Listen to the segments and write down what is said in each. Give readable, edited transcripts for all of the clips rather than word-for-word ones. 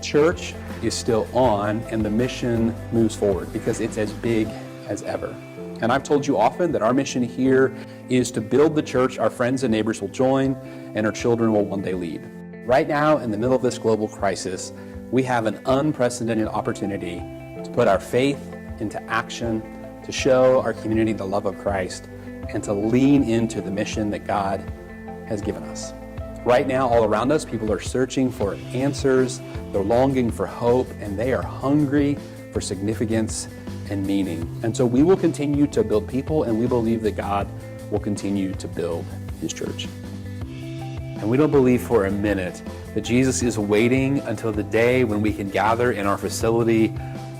Church is still on and the mission moves forward because it's as big as ever. And I've told you often that our mission here is to build the church our friends and neighbors will join and our children will one day lead. Right now, in the middle of this global crisis, we have an unprecedented opportunity to put our faith into action, to show our community the love of Christ, and to lean into the mission that God has given us. Right now, all around us, people are searching for answers, they're longing for hope, and they are hungry for significance and meaning. And so we will continue to build people, and we believe that God will continue to build His church. And we don't believe for a minute that Jesus is waiting until the day when we can gather in our facility,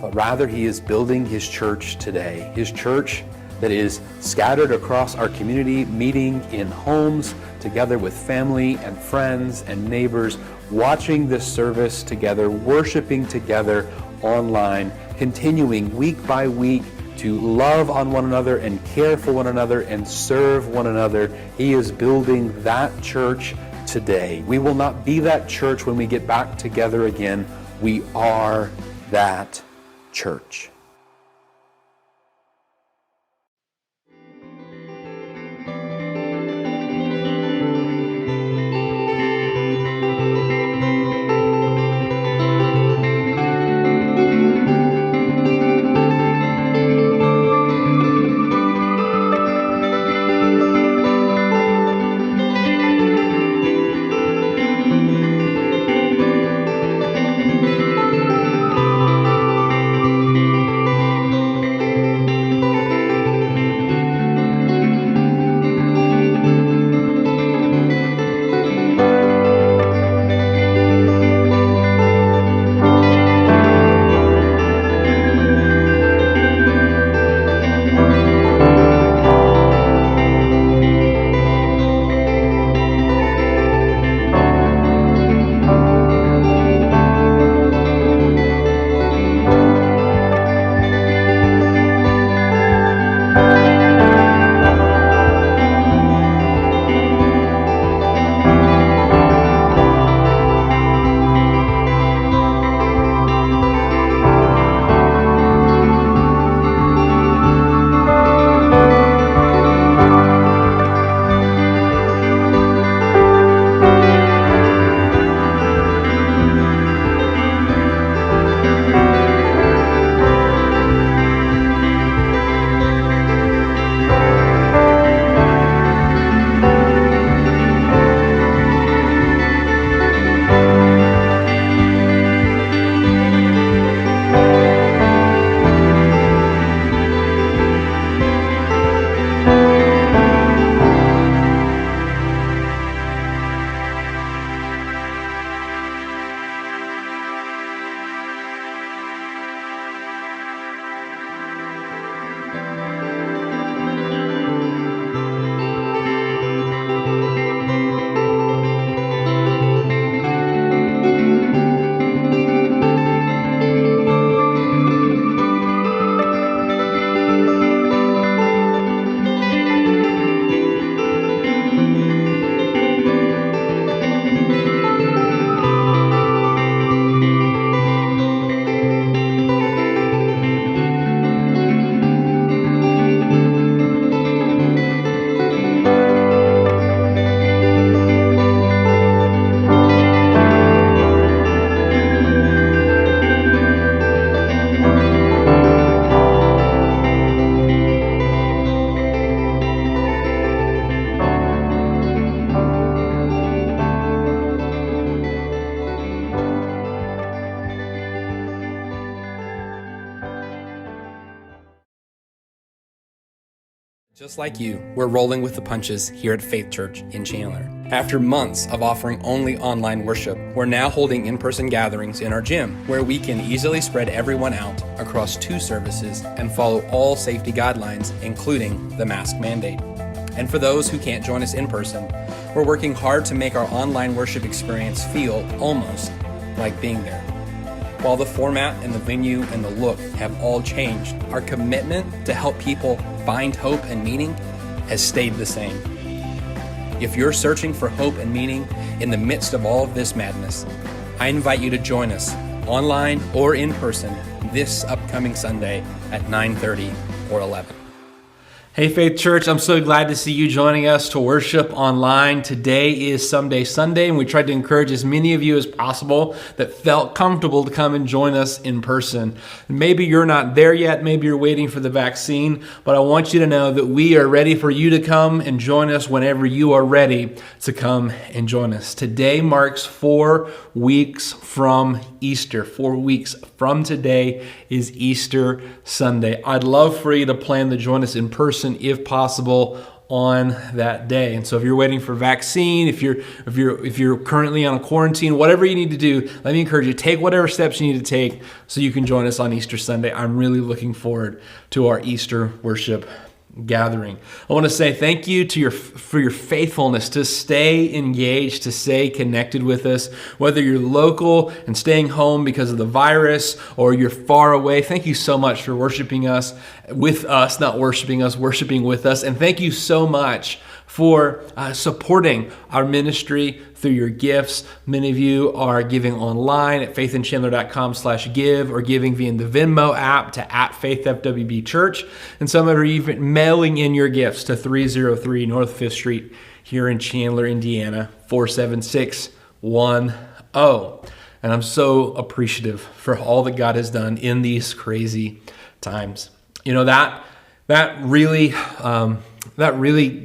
but rather He is building His church today. His church that is scattered across our community, meeting in homes, together with family and friends and neighbors, watching this service together, worshiping together online, continuing week by week to love on one another and care for one another and serve one another. He is building that church today. We will not be that church when we get back together again. We are that church. Just like you, we're rolling with the punches here at Faith Church in Chandler. After months of offering only online worship, we're now holding in-person gatherings in our gym, where we can easily spread everyone out across 2 services and follow all safety guidelines, including the mask mandate. And for those who can't join us in person, we're working hard to make our online worship experience feel almost like being there. While the format and the venue and the look have all changed, our commitment to help people find hope and meaning has stayed the same. If you're searching for hope and meaning in the midst of all of this madness, I invite you to join us online or in person, this upcoming Sunday at 9:30 or 11. Hey Faith Church, I'm so glad to see you joining us to worship online. Today is Someday Sunday, and we tried to encourage as many of you as possible that felt comfortable to come and join us in person. Maybe you're not there yet, maybe you're waiting for the vaccine, but I want you to know that we are ready for you to come and join us whenever you are ready to come and join us. Today marks 4 weeks from Easter. 4 weeks from today is Easter Sunday. I'd love for you to plan to join us in person if possible on that day. And so if you're waiting for vaccine, if you're currently on a quarantine, whatever you need to do, let me encourage you, take whatever steps you need to take so you can join us on Easter Sunday. I'm really looking forward to our Easter worship gathering. I want to say thank you for your faithfulness to stay engaged, to stay connected with us, whether you're local and staying home because of the virus or you're far away. Thank you so much for worshiping us with us, not worshiping us, worshiping with us. And thank you so much for supporting our ministry through your gifts. Many of you are giving online at faithinchandler.com/give or giving via the Venmo app to @faithfwbchurch. And some are even mailing in your gifts to 303 North 5th Street here in Chandler, Indiana, 47610. And I'm so appreciative for all that God has done in these crazy times. You know, that really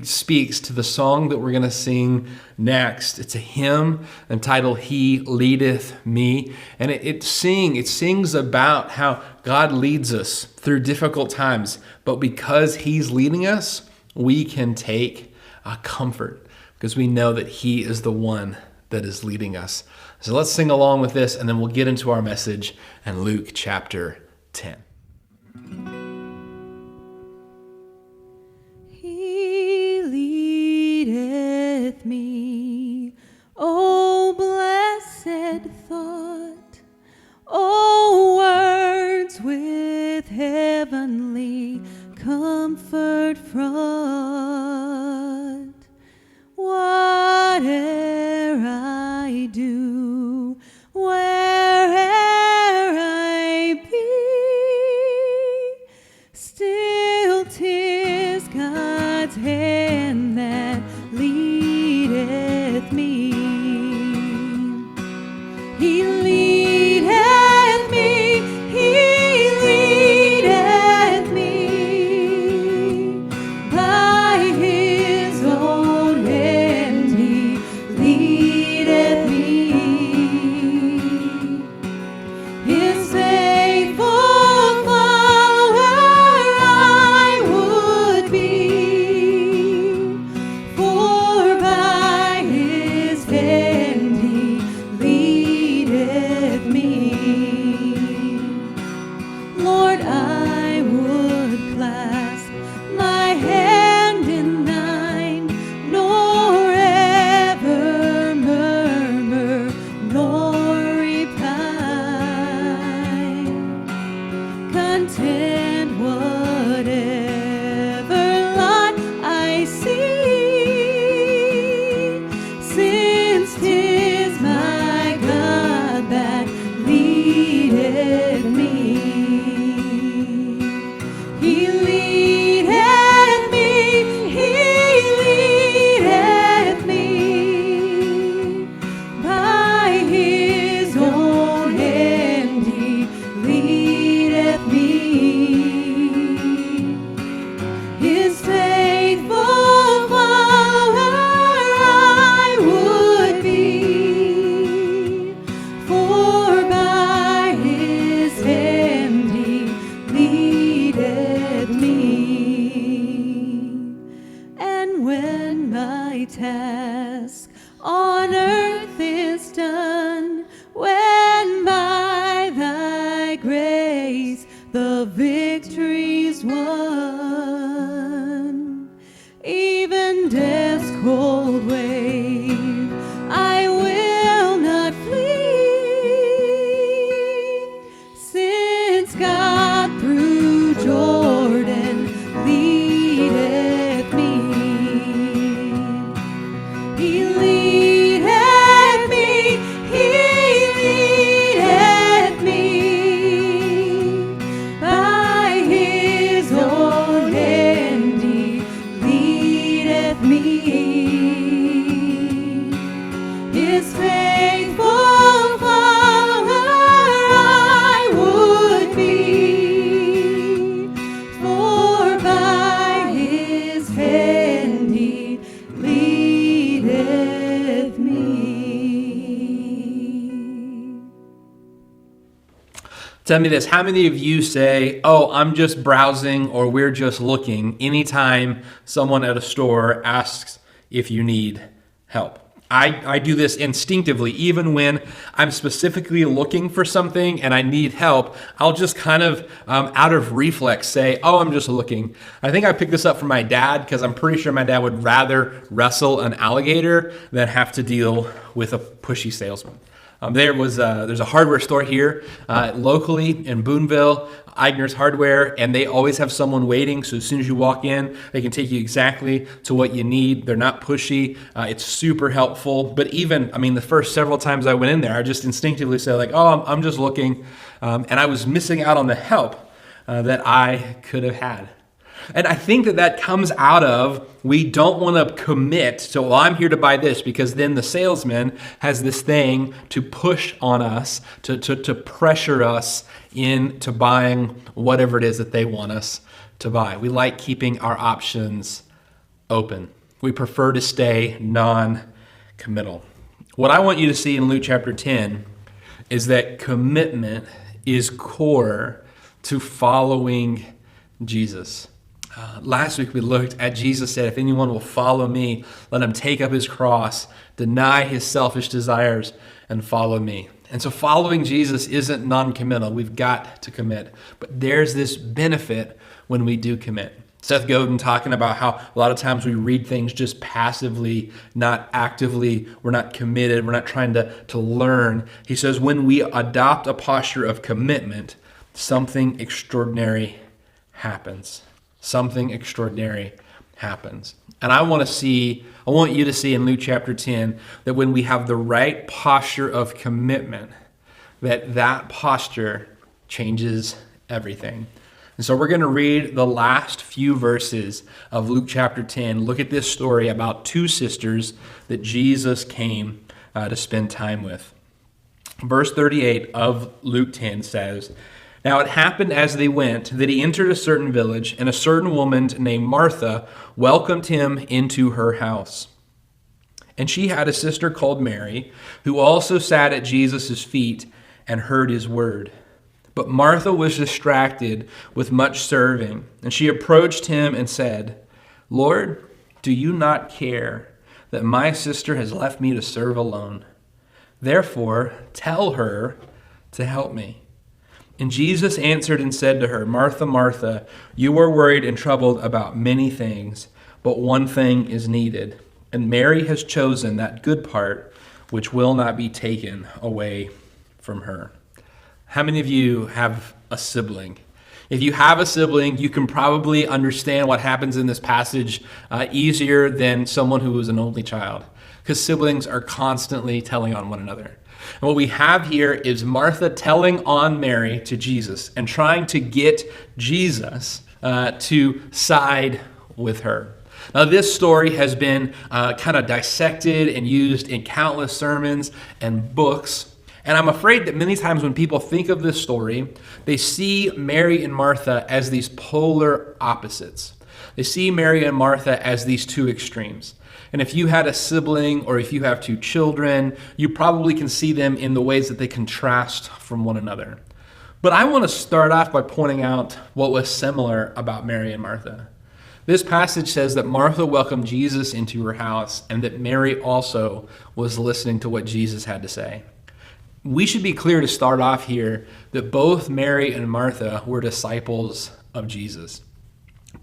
speaks to the song that we're going to sing next. It's a hymn entitled "He Leadeth Me," and it sings about how God leads us through difficult times, but because He's leading us, we can take comfort because we know that He is the one that is leading us. So let's sing along with this, and then we'll get into our message in Luke chapter 10. Me, oh blessed thought, oh words with heavenly comfort fraught. Whate'er I do, where'er I be, still 'tis God's hand that leadeth me. He leadeth me, He leadeth me by Tell me this, how many of you say, oh, I'm just browsing or we're just looking anytime someone at a store asks if you need help? I do this instinctively. Even when I'm specifically looking for something and I need help, I'll just kind of out of reflex say, oh, I'm just looking. I think I picked this up from my dad because I'm pretty sure my dad would rather wrestle an alligator than have to deal with a pushy salesman. There's a hardware store here locally in Boonville, Eigner's Hardware, and they always have someone waiting. So as soon as you walk in, they can take you exactly to what you need. They're not pushy. It's super helpful. But even, the first several times I went in there, I just instinctively said like, oh, I'm just looking. And I was missing out on the help that I could have had. And I think that comes out of, we don't want to commit to, well, I'm here to buy this, because then the salesman has this thing to push on us, to pressure us into buying whatever it is that they want us to buy. We like keeping our options open. We prefer to stay non-committal. What I want you to see in Luke chapter 10 is that commitment is core to following Jesus. Last week we looked at Jesus said, if anyone will follow me, let him take up his cross, deny his selfish desires, and follow me. And so following Jesus isn't non-committal. We've got to commit. But there's this benefit when we do commit. Seth Godin talking about how a lot of times we read things just passively, not actively. We're not committed. We're not trying to learn. He says when we adopt a posture of commitment, something extraordinary happens. Something extraordinary happens. And I want you to see in Luke chapter 10 that when we have the right posture of commitment, that posture changes everything. And so we're going to read the last few verses of Luke chapter 10. Look at this story about two sisters that Jesus came to spend time with. Verse 38 of Luke 10 says, now it happened as they went that he entered a certain village, and a certain woman named Martha welcomed him into her house. And she had a sister called Mary, who also sat at Jesus' feet and heard his word. But Martha was distracted with much serving, and she approached him and said, Lord, do you not care that my sister has left me to serve alone? Therefore, tell her to help me. And Jesus answered and said to her, Martha, Martha, you are worried and troubled about many things, but one thing is needed. And Mary has chosen that good part which will not be taken away from her. How many of you have a sibling? If you have a sibling, you can probably understand what happens in this passage easier than someone who is an only child, because siblings are constantly telling on one another. And what we have here is Martha telling on Mary to Jesus and trying to get Jesus to side with her. Now, this story has been kind of dissected and used in countless sermons and books. And I'm afraid that many times when people think of this story, they see Mary and Martha as these polar opposites. They see Mary and Martha as these two extremes. And if you had a sibling or if you have two children, you probably can see them in the ways that they contrast from one another. But I want to start off by pointing out what was similar about Mary and Martha. This passage says that Martha welcomed Jesus into her house and that Mary also was listening to what Jesus had to say. We should be clear to start off here that both Mary and Martha were disciples of Jesus.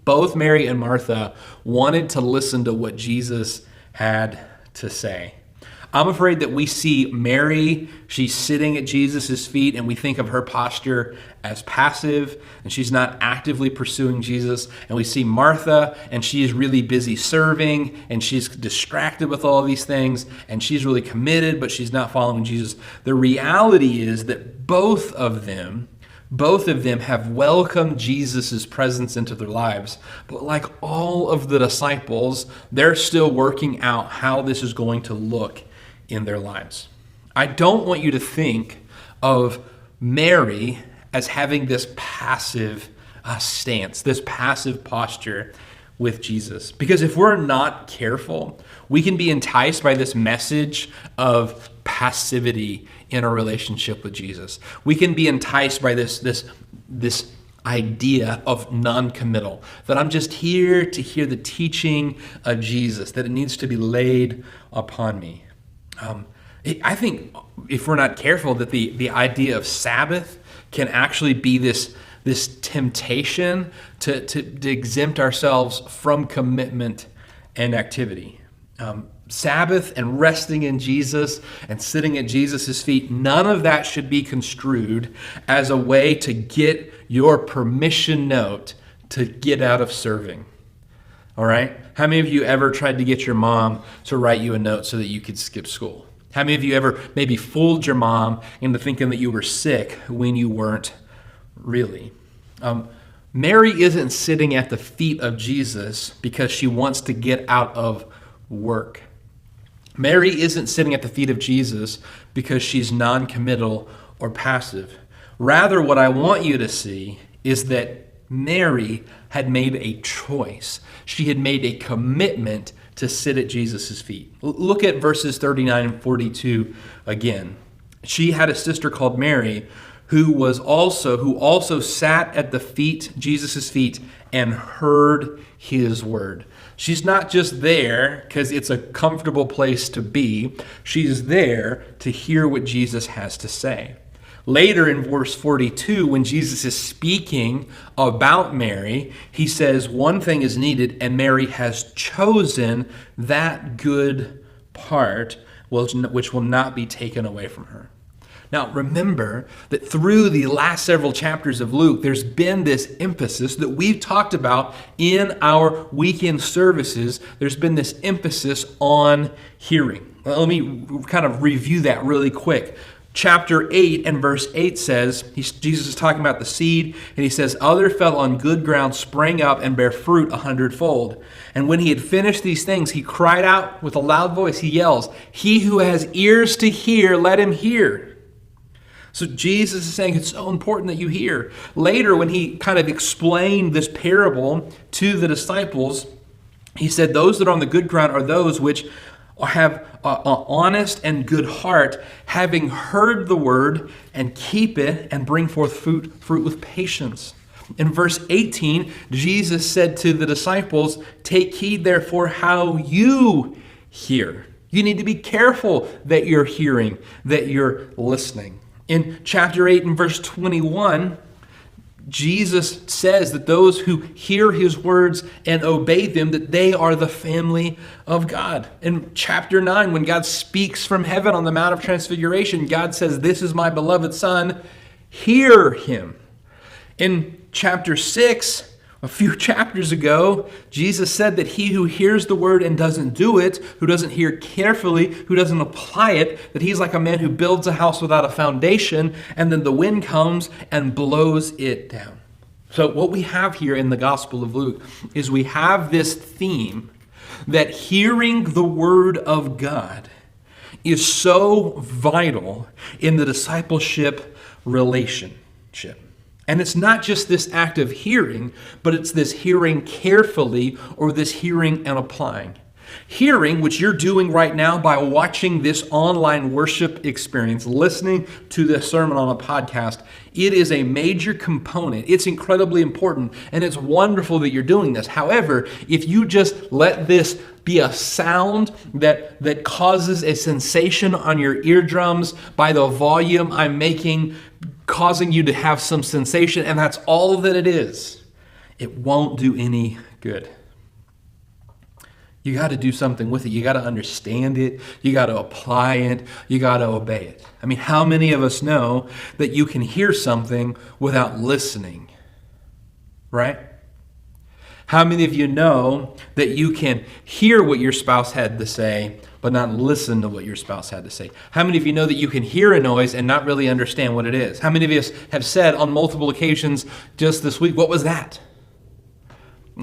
Both Mary and Martha wanted to listen to what Jesus had to say. I'm afraid that we see Mary, she's sitting at Jesus' feet, and we think of her posture as passive, and she's not actively pursuing Jesus. And we see Martha, and she is really busy serving, and she's distracted with all these things, and she's really committed, but she's not following Jesus. The reality is that both of them have welcomed Jesus' presence into their lives. But like all of the disciples, they're still working out how this is going to look in their lives. I don't want you to think of Mary as having this passive stance, this passive posture with Jesus. Because if we're not careful, we can be enticed by this message of passivity in a relationship with Jesus. We can be enticed by this idea of non-committal, that I'm just here to hear the teaching of Jesus, that it needs to be laid upon me. I think if we're not careful, that the idea of Sabbath can actually be this temptation to exempt ourselves from commitment and activity. Sabbath and resting in Jesus and sitting at Jesus' feet, none of that should be construed as a way to get your permission note to get out of serving. All right? How many of you ever tried to get your mom to write you a note so that you could skip school? How many of you ever maybe fooled your mom into thinking that you were sick when you weren't really? Mary isn't sitting at the feet of Jesus because she wants to get out of work. Mary isn't sitting at the feet of Jesus because she's non-committal or passive. Rather, what I want you to see is that Mary had made a choice. She had made a commitment to sit at Jesus' feet. Look at verses 39 and 42 again. She had a sister called Mary who also sat at the feet, Jesus' feet, and heard his word. She's not just there because it's a comfortable place to be. She's there to hear what Jesus has to say. Later in verse 42, when Jesus is speaking about Mary, he says one thing is needed, and Mary has chosen that good part, which will not be taken away from her. Now, remember that through the last several chapters of Luke, there's been this emphasis that we've talked about in our weekend services. There's been this emphasis on hearing. Let me kind of review that really quick. Chapter 8 and verse 8 says, Jesus is talking about the seed, and he says, "Other fell on good ground, sprang up, and bare fruit 100-fold. And when he had finished these things, he cried out with a loud voice." He yells, "He who has ears to hear, let him hear." So Jesus is saying it's so important that you hear. Later, when he kind of explained this parable to the disciples, he said, "Those that are on the good ground are those which have an honest and good heart, having heard the word and keep it and bring forth fruit with patience." In verse 18, Jesus said to the disciples, "Take heed therefore how you hear." You need to be careful that you're hearing, that you're listening. In chapter 8 and verse 21, Jesus says that those who hear his words and obey them, that they are the family of God. In chapter 9, when God speaks from heaven on the Mount of Transfiguration, God says, "This is my beloved Son, hear him." In chapter 6, a few chapters ago, Jesus said that he who hears the word and doesn't do it, who doesn't hear carefully, who doesn't apply it, that he's like a man who builds a house without a foundation, and then the wind comes and blows it down. So what we have here in the Gospel of Luke is we have this theme that hearing the word of God is so vital in the discipleship relationship. And it's not just this act of hearing, but it's this hearing carefully or this hearing and applying. Hearing, which you're doing right now by watching this online worship experience, listening to this sermon on a podcast, it is a major component. It's incredibly important, and it's wonderful that you're doing this. However, if you just let this be a sound that causes a sensation on your eardrums by the volume I'm making, causing you to have some sensation, and that's all that it is, it won't do any good. You got to do something with it. You got to understand it. You got to apply it. You got to obey it. I mean, how many of us know that you can hear something without listening? Right? How many of you know that you can hear what your spouse had to say, but not listen to what your spouse had to say? How many of you know that you can hear a noise and not really understand what it is? How many of us have said on multiple occasions just this week, "What was that?"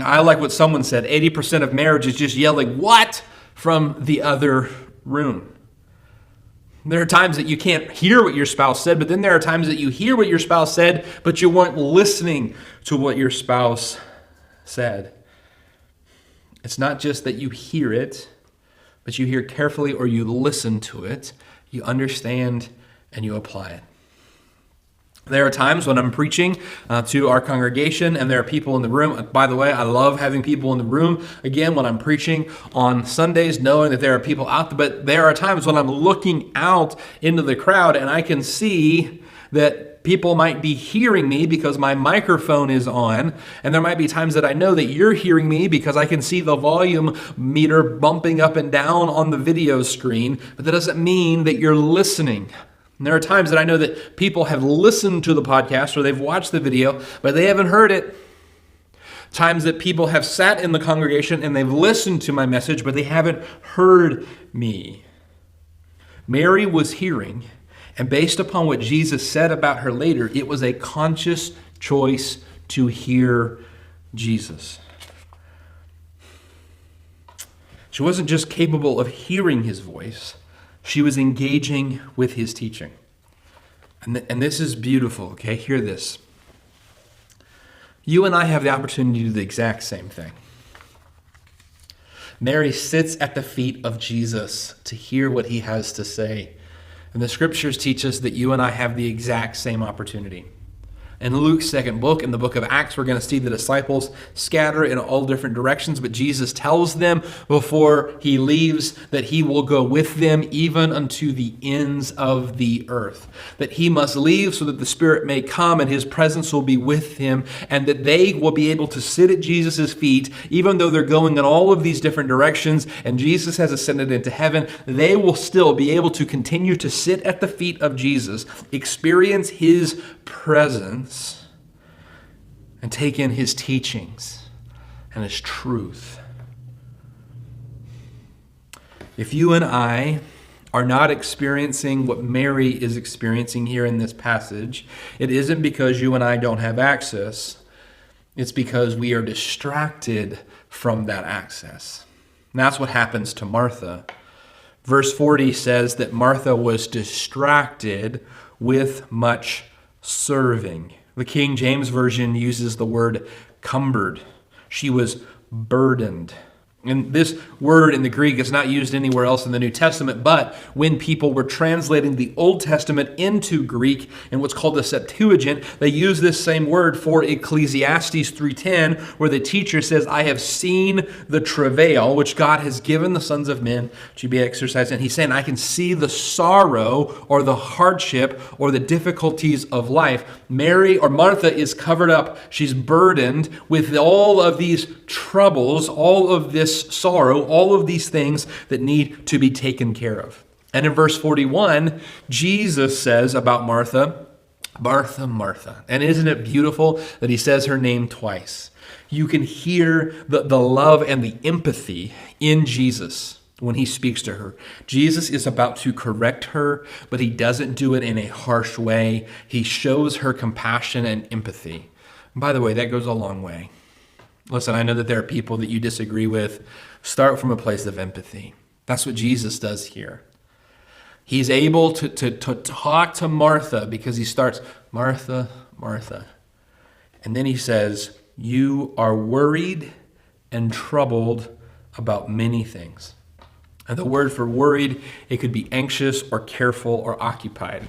I like what someone said, 80% of marriage is just yelling, "What?" from the other room. There are times that you can't hear what your spouse said, but then there are times that you hear what your spouse said, but you weren't listening to what your spouse said. It's not just that you hear it, but you hear carefully or you listen to it, you understand, and you apply it. There are times when I'm preaching to our congregation and there are people in the room. By the way, I love having people in the room. Again, when I'm preaching on Sundays, knowing that there are people out there, but there are times when I'm looking out into the crowd and I can see that people might be hearing me because my microphone is on. And there might be times that I know that you're hearing me because I can see the volume meter bumping up and down on the video screen, but that doesn't mean that you're listening. And there are times that I know that people have listened to the podcast or they've watched the video, but they haven't heard it. Times that people have sat in the congregation and they've listened to my message, but they haven't heard me. Mary was hearing, and based upon what Jesus said about her later, it was a conscious choice to hear Jesus. She wasn't just capable of hearing his voice, she was engaging with his teaching. And this is beautiful, okay? Hear this. You and I have the opportunity to do the exact same thing. Mary sits at the feet of Jesus to hear what he has to say. And the scriptures teach us that you and I have the exact same opportunity. In Luke's second book, in the book of Acts, we're going to see the disciples scatter in all different directions, but Jesus tells them before he leaves that he will go with them even unto the ends of the earth. That he must leave so that the Spirit may come and his presence will be with him, and that they will be able to sit at Jesus' feet, even though they're going in all of these different directions and Jesus has ascended into heaven, they will still be able to continue to sit at the feet of Jesus, experience his presence, and take in his teachings and his truth. If you and I are not experiencing what Mary is experiencing here in this passage, it isn't because you and I don't have access. It's because we are distracted from that access. And that's what happens to Martha. Verse 40 says that Martha was distracted with much serving. The King James Version uses the word cumbered. She was burdened. And this word in the Greek is not used anywhere else in the New Testament, but when people were translating the Old Testament into Greek in what's called the Septuagint, they use this same word for Ecclesiastes 3:10, where the teacher says, I have seen the travail which God has given the sons of men to be exercised. And he's saying, I can see the sorrow or the hardship or the difficulties of life. Mary or Martha is covered up. She's burdened with all of these troubles, all of this sorrow, all of these things that need to be taken care of. And in verse 41, Jesus says about Martha, Martha, Martha. And isn't it beautiful that he says her name twice? You can hear the love and the empathy in Jesus when he speaks to her. Jesus is about to correct her, but he doesn't do it in a harsh way. He shows her compassion and empathy. And by the way, that goes a long way. Listen, I know that there are people that you disagree with. Start from a place of empathy. That's what Jesus does here. He's able to talk to Martha because he starts, Martha, Martha. And then he says, you are worried and troubled about many things. And the word for worried, it could be anxious or careful or occupied.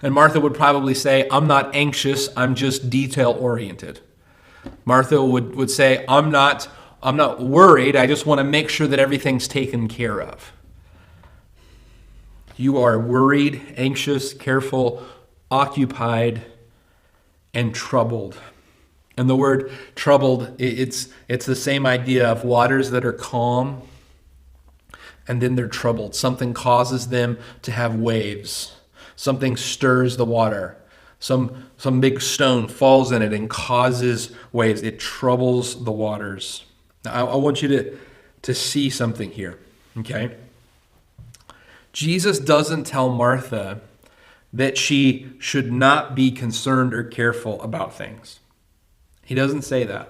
And Martha would probably say, I'm not anxious, I'm just detail-oriented. Martha would say, I'm not worried. I just want to make sure that everything's taken care of. You are worried, anxious, careful, occupied, and troubled. And the word troubled, it's the same idea of waters that are calm and then they're troubled. Something causes them to have waves. Something stirs the water. Some big stone falls in it and causes waves. It troubles the waters. Now, I want you to see something here, okay? Jesus doesn't tell Martha that she should not be concerned or careful about things. He doesn't say that.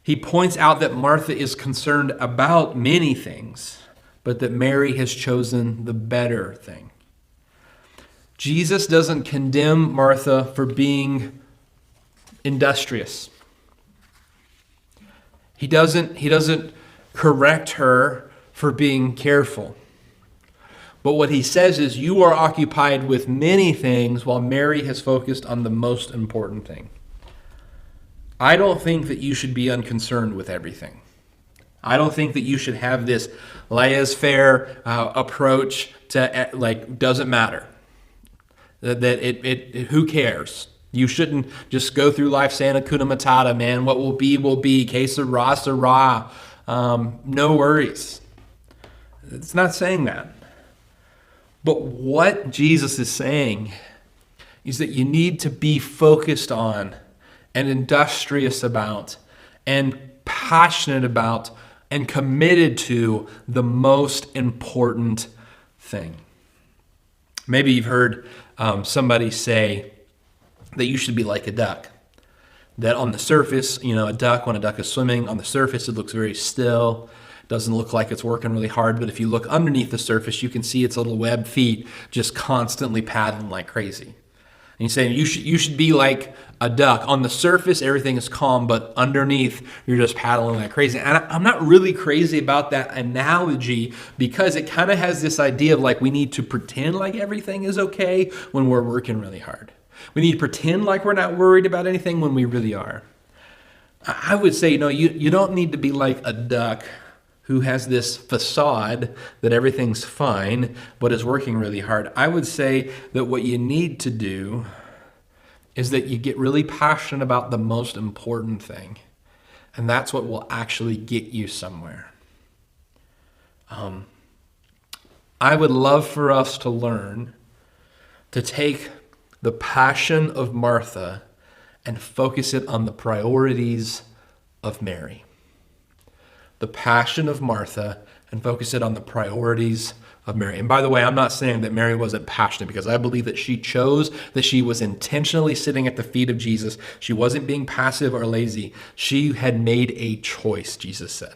He points out that Martha is concerned about many things, but that Mary has chosen the better thing. Jesus doesn't condemn Martha for being industrious. He doesn't correct her for being careful. But what he says is, you are occupied with many things while Mary has focused on the most important thing. I don't think that you should be unconcerned with everything. I don't think that you should have this laissez-faire approach to doesn't matter. That who cares? You shouldn't just go through life saying Hakuna Matata, man. What will be. Que sera, sera. No worries. It's not saying that. But what Jesus is saying is that you need to be focused on and industrious about and passionate about and committed to the most important thing. Maybe you've heard somebody say that you should be like a duck. That on the surface, when a duck is swimming, on the surface it looks very still. Doesn't look like it's working really hard, but if you look underneath the surface, you can see its little webbed feet just constantly paddling like crazy. And he's saying you should be like a duck. On the surface, everything is calm, but underneath, you're just paddling like crazy. And I'm not really crazy about that analogy because it kind of has this idea of like we need to pretend like everything is okay when we're working really hard. We need to pretend like we're not worried about anything when we really are. I would say, you don't need to be like a duck who has this facade that everything's fine, but is working really hard. I would say that what you need to do is that you get really passionate about the most important thing. And that's what will actually get you somewhere. I would love for us to learn to take the passion of Martha and focus it on the priorities of Mary. The passion of Martha and focus it on the priorities of Mary. And by the way, I'm not saying that Mary wasn't passionate because I believe that she chose, that she was intentionally sitting at the feet of Jesus. She wasn't being passive or lazy. She had made a choice, Jesus said.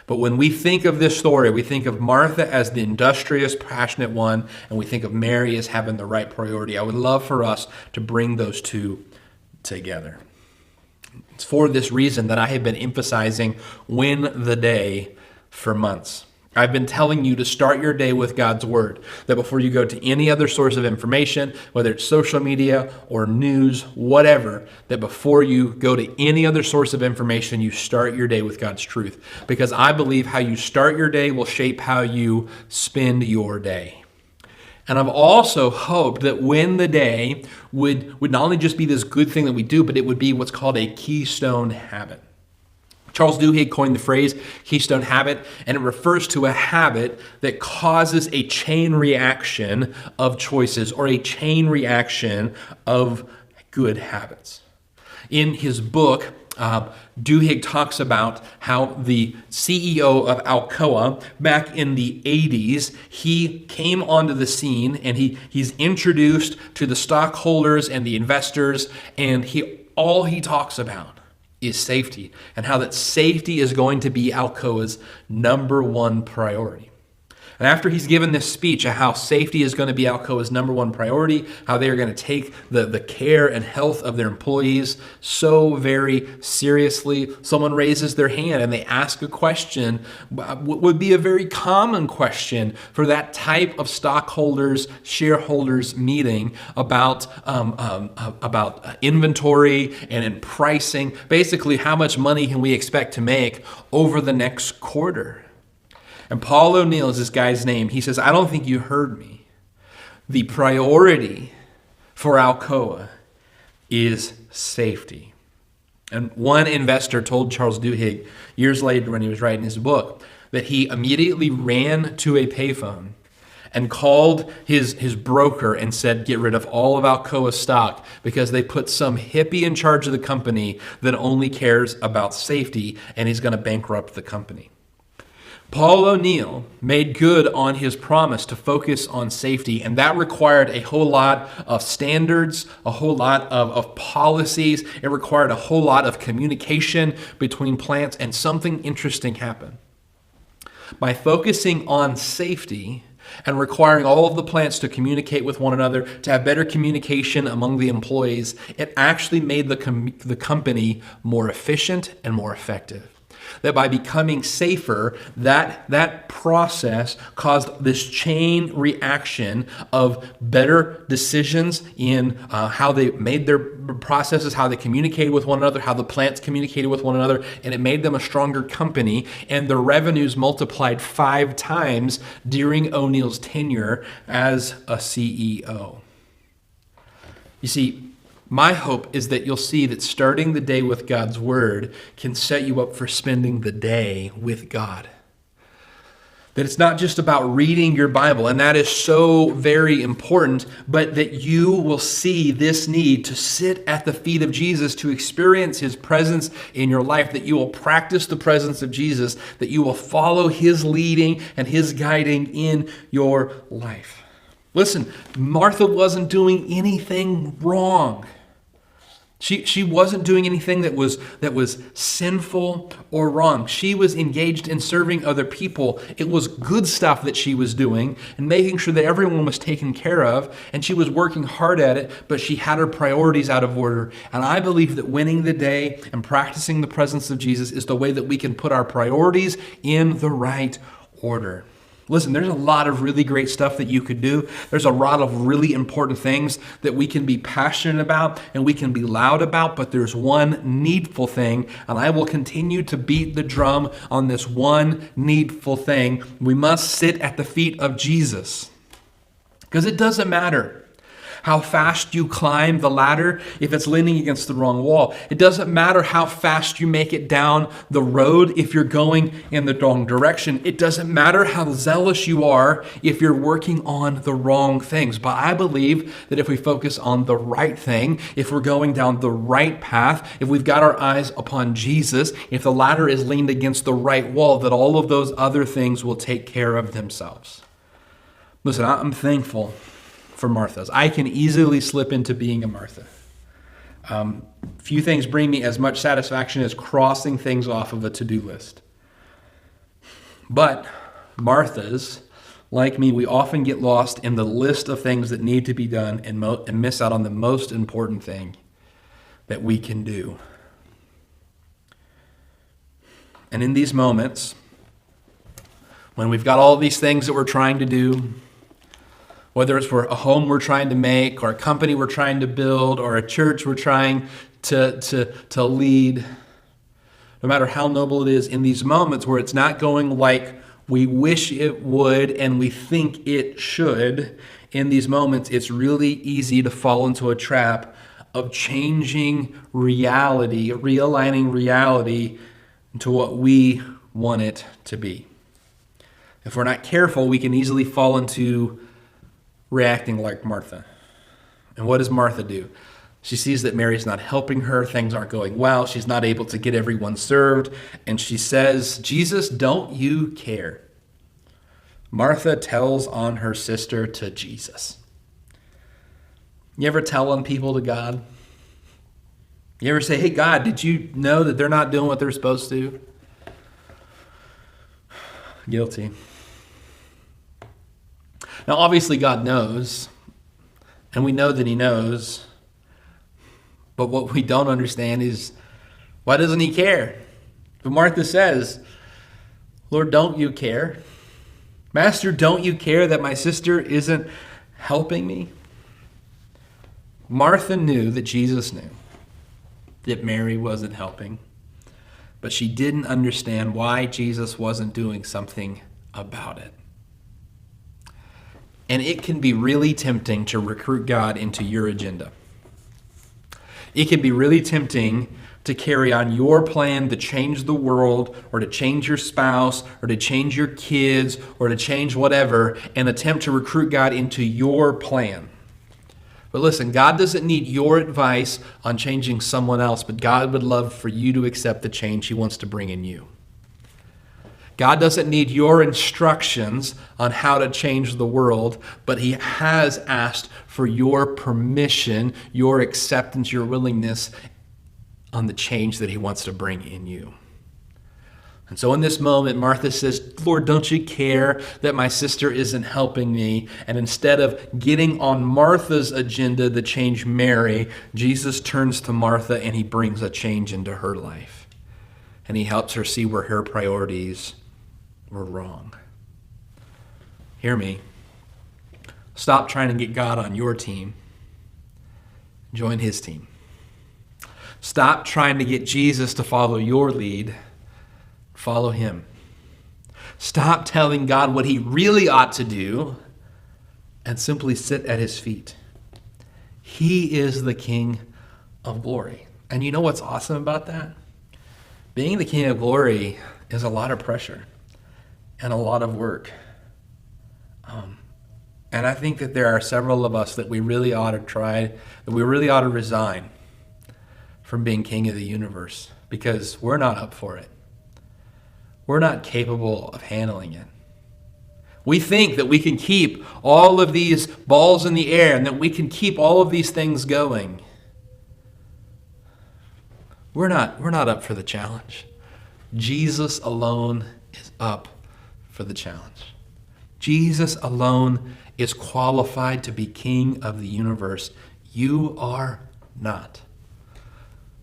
But when we think of this story, we think of Martha as the industrious, passionate one, and we think of Mary as having the right priority. I would love for us to bring those two together. It's for this reason that I have been emphasizing win the day for months. I've been telling you to start your day with God's Word, that before you go to any other source of information, whether it's social media or news, whatever, that before you go to any other source of information, you start your day with God's truth. Because I believe how you start your day will shape how you spend your day. And I've also hoped that when the day would not only just be this good thing that we do, but it would be what's called a keystone habit. Charles Duhigg coined the phrase keystone habit, and it refers to a habit that causes a chain reaction of choices or a chain reaction of good habits. In his book, Duhigg talks about how the CEO of Alcoa back in the 80s, he came onto the scene and he's introduced to the stockholders and the investors, and all he talks about is safety and how that safety is going to be Alcoa's number one priority. And after he's given this speech of how safety is going to be Alcoa's number one priority, how they are going to take the care and health of their employees so very seriously, someone raises their hand and they ask a question, what would be a very common question for that type of stockholders, shareholders meeting about inventory and in pricing. Basically, how much money can we expect to make over the next quarter? And Paul O'Neill is this guy's name. He says, I don't think you heard me. The priority for Alcoa is safety. And one investor told Charles Duhigg years later when he was writing his book that he immediately ran to a payphone and called his broker and said, get rid of all of Alcoa's stock because they put some hippie in charge of the company that only cares about safety and he's going to bankrupt the company. Paul O'Neill made good on his promise to focus on safety, and that required a whole lot of standards, a whole lot of policies. It required a whole lot of communication between plants, and something interesting happened. By focusing on safety and requiring all of the plants to communicate with one another, to have better communication among the employees, it actually made the company more efficient and more effective. That by becoming safer, that process caused this chain reaction of better decisions in how they made their processes, how they communicated with one another, how the plants communicated with one another, and it made them a stronger company, and the revenues multiplied 5 times during O'Neill's tenure as a CEO. You see, my hope is that you'll see that starting the day with God's Word can set you up for spending the day with God. That it's not just about reading your Bible, and that is so very important, but that you will see this need to sit at the feet of Jesus, to experience His presence in your life, that you will practice the presence of Jesus, that you will follow His leading and His guiding in your life. Listen, Martha wasn't doing anything wrong. She wasn't doing anything that was sinful or wrong. She was engaged in serving other people. It was good stuff that she was doing and making sure that everyone was taken care of, and she was working hard at it, but she had her priorities out of order. And I believe that winning the day and practicing the presence of Jesus is the way that we can put our priorities in the right order. Listen, there's a lot of really great stuff that you could do. There's a lot of really important things that we can be passionate about and we can be loud about, but there's one needful thing, and I will continue to beat the drum on this one needful thing. We must sit at the feet of Jesus, because it doesn't matter how fast you climb the ladder if it's leaning against the wrong wall. It doesn't matter how fast you make it down the road if you're going in the wrong direction. It doesn't matter how zealous you are if you're working on the wrong things. But I believe that if we focus on the right thing, if we're going down the right path, if we've got our eyes upon Jesus, if the ladder is leaned against the right wall, that all of those other things will take care of themselves. Listen, I'm thankful for Marthas. I can easily slip into being a Martha. Few things bring me as much satisfaction as crossing things off of a to-do list. But Marthas, like me, we often get lost in the list of things that need to be done and miss out on the most important thing that we can do. And in these moments, when we've got all these things that we're trying to do, whether it's for a home we're trying to make, or a company we're trying to build, or a church we're trying to lead, no matter how noble it is, in these moments where it's not going like we wish it would and we think it should, in these moments it's really easy to fall into a trap of changing reality, realigning reality into what we want it to be. If we're not careful, we can easily fall into reacting like Martha. And what does Martha do? She sees that Mary's not helping her. Things aren't going well. She's not able to get everyone served. And she says, Jesus, don't you care? Martha tells on her sister to Jesus. You ever tell on people to God? You ever say, hey, God, did you know that they're not doing what they're supposed to? Guilty. Now, obviously, God knows, and we know that He knows, but what we don't understand is, why doesn't He care? But Martha says, Lord, don't you care? Master, don't you care that my sister isn't helping me? Martha knew that Jesus knew that Mary wasn't helping, but she didn't understand why Jesus wasn't doing something about it. And it can be really tempting to recruit God into your agenda. It can be really tempting to carry on your plan to change the world, or to change your spouse, or to change your kids, or to change whatever, and attempt to recruit God into your plan. But listen, God doesn't need your advice on changing someone else, but God would love for you to accept the change He wants to bring in you. God doesn't need your instructions on how to change the world, but He has asked for your permission, your acceptance, your willingness on the change that He wants to bring in you. And so in this moment, Martha says, Lord, don't you care that my sister isn't helping me? And instead of getting on Martha's agenda to change Mary, Jesus turns to Martha and He brings a change into her life. and he helps her see where her priorities were wrong. Hear me. Stop trying to get God on your team. Join his team. Stop trying to get Jesus to follow your lead. Follow him. Stop telling God what he really ought to do and simply sit at his feet. He is the King of glory. And you know what's awesome about that? Being the King of glory is a lot of pressure and a lot of work. And I think that there are several of us that we really ought to resign from being king of the universe because we're not up for it. We're not capable of handling it. We think that we can keep all of these balls in the air and that we can keep all of these things going. We're not up for the challenge. Jesus alone is up for the challenge. Jesus alone is qualified to be king of the universe. You are not.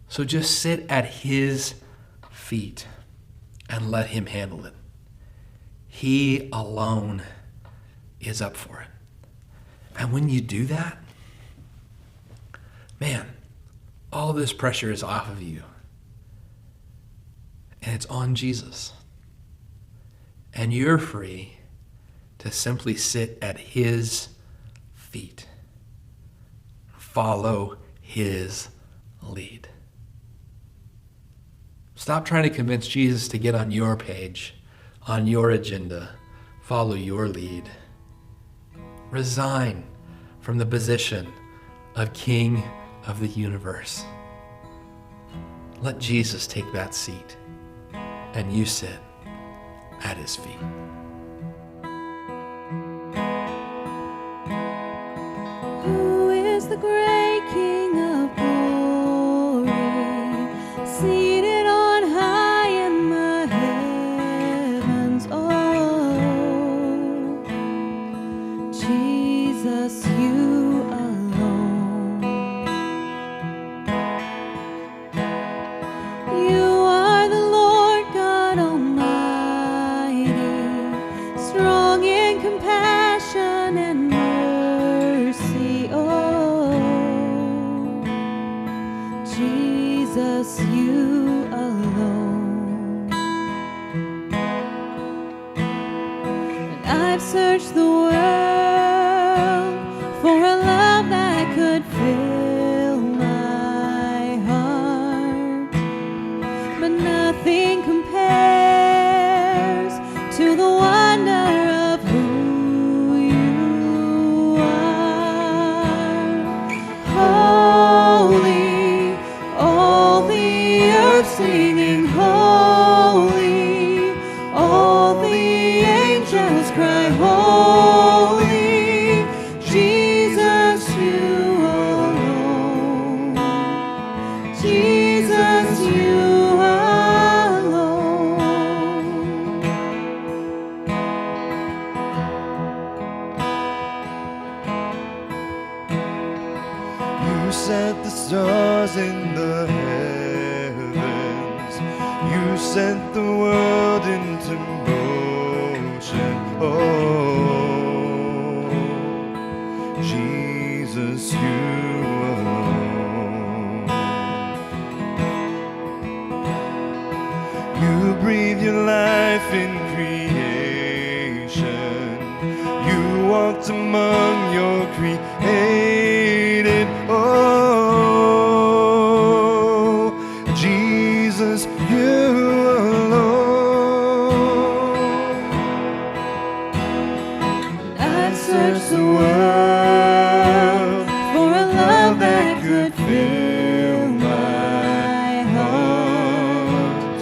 So just sit at his feet and let him handle it. He alone is up for it. And when you do that, man, all this pressure is off of you. And it's on Jesus. And you're free to simply sit at his feet. Follow his lead. Stop trying to convince Jesus to get on your page, on your agenda. Follow your lead. Resign from the position of King of the universe. Let Jesus take that seat, and you sit at his feet. Who is the great King of glory, seated on high in the heavens? Oh, Jesus, you alone. You are the Lord God Almighty, strong in compassion and mercy. Oh, Jesus, you alone. And I've searched the world for a love that could fill my heart, but nothing compares to the wonder of who you are. Holy, all the earth singing holy, all the angels cry holy, Jesus, you alone. Jesus, you alone. You set the stars in the heavens. You set the world into motion. Oh, Jesus, you alone. You breathe your life in creation. You walked among your created. Oh, Jesus, you alone. I've searched the world for a love that could fill my heart,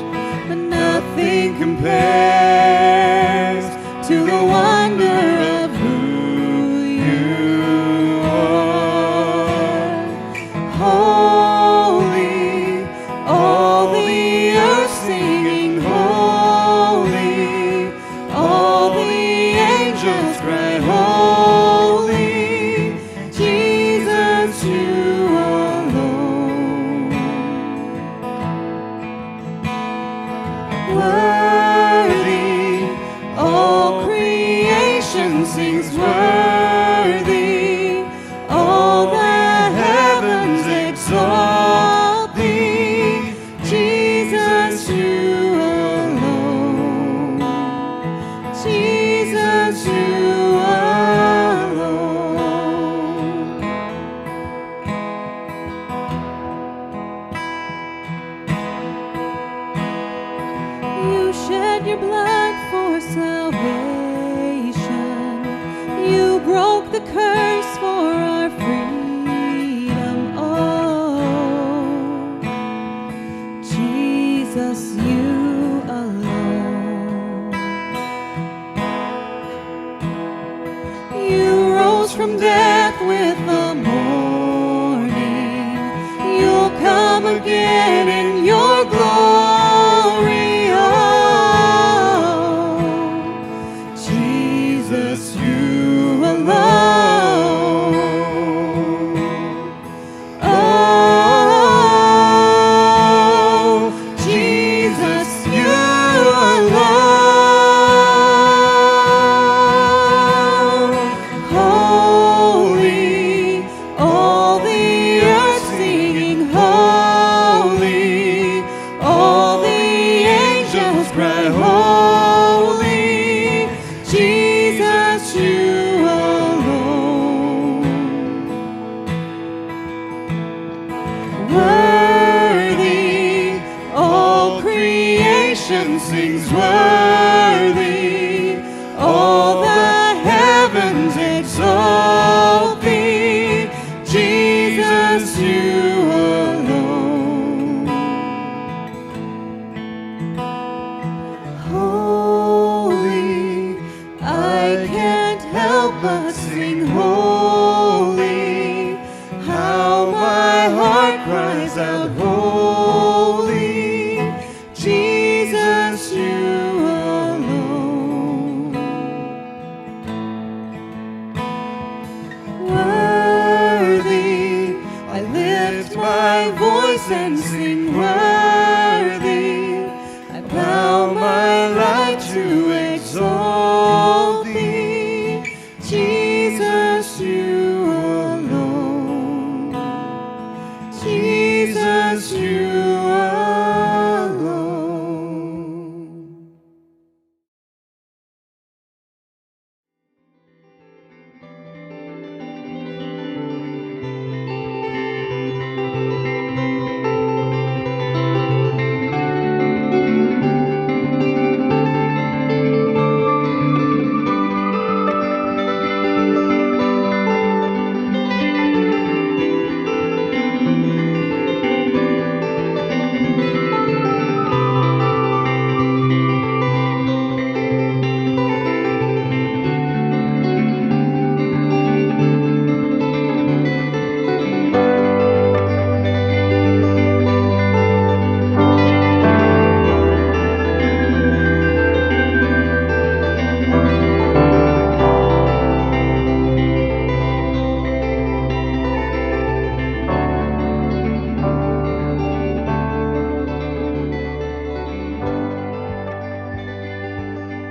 but nothing compares to the wonder of who you are. Holy, all the earth singing holy, all the angels cry holy, Jesus, you alone. your blood for salvation. You broke the curse for our freedom. Oh, Jesus, you alone. You rose from death with the morning. You'll come again in your glory. Oh, Jesus, you alone. Oh, Jesus, you alone. Holy, all the earth singing holy, all the angels cry holy, Jesus, you alone. Worthy, all creation sings worthy, all the heavens exalt thee, Jesus, you alone. Holy, I can't help but sing holy, how my heart cries out holy, Jesus, you alone. Worthy, I lift my voice and sing worthy, I bow my life to exalt thee, Jesus, you alone, Jesus, you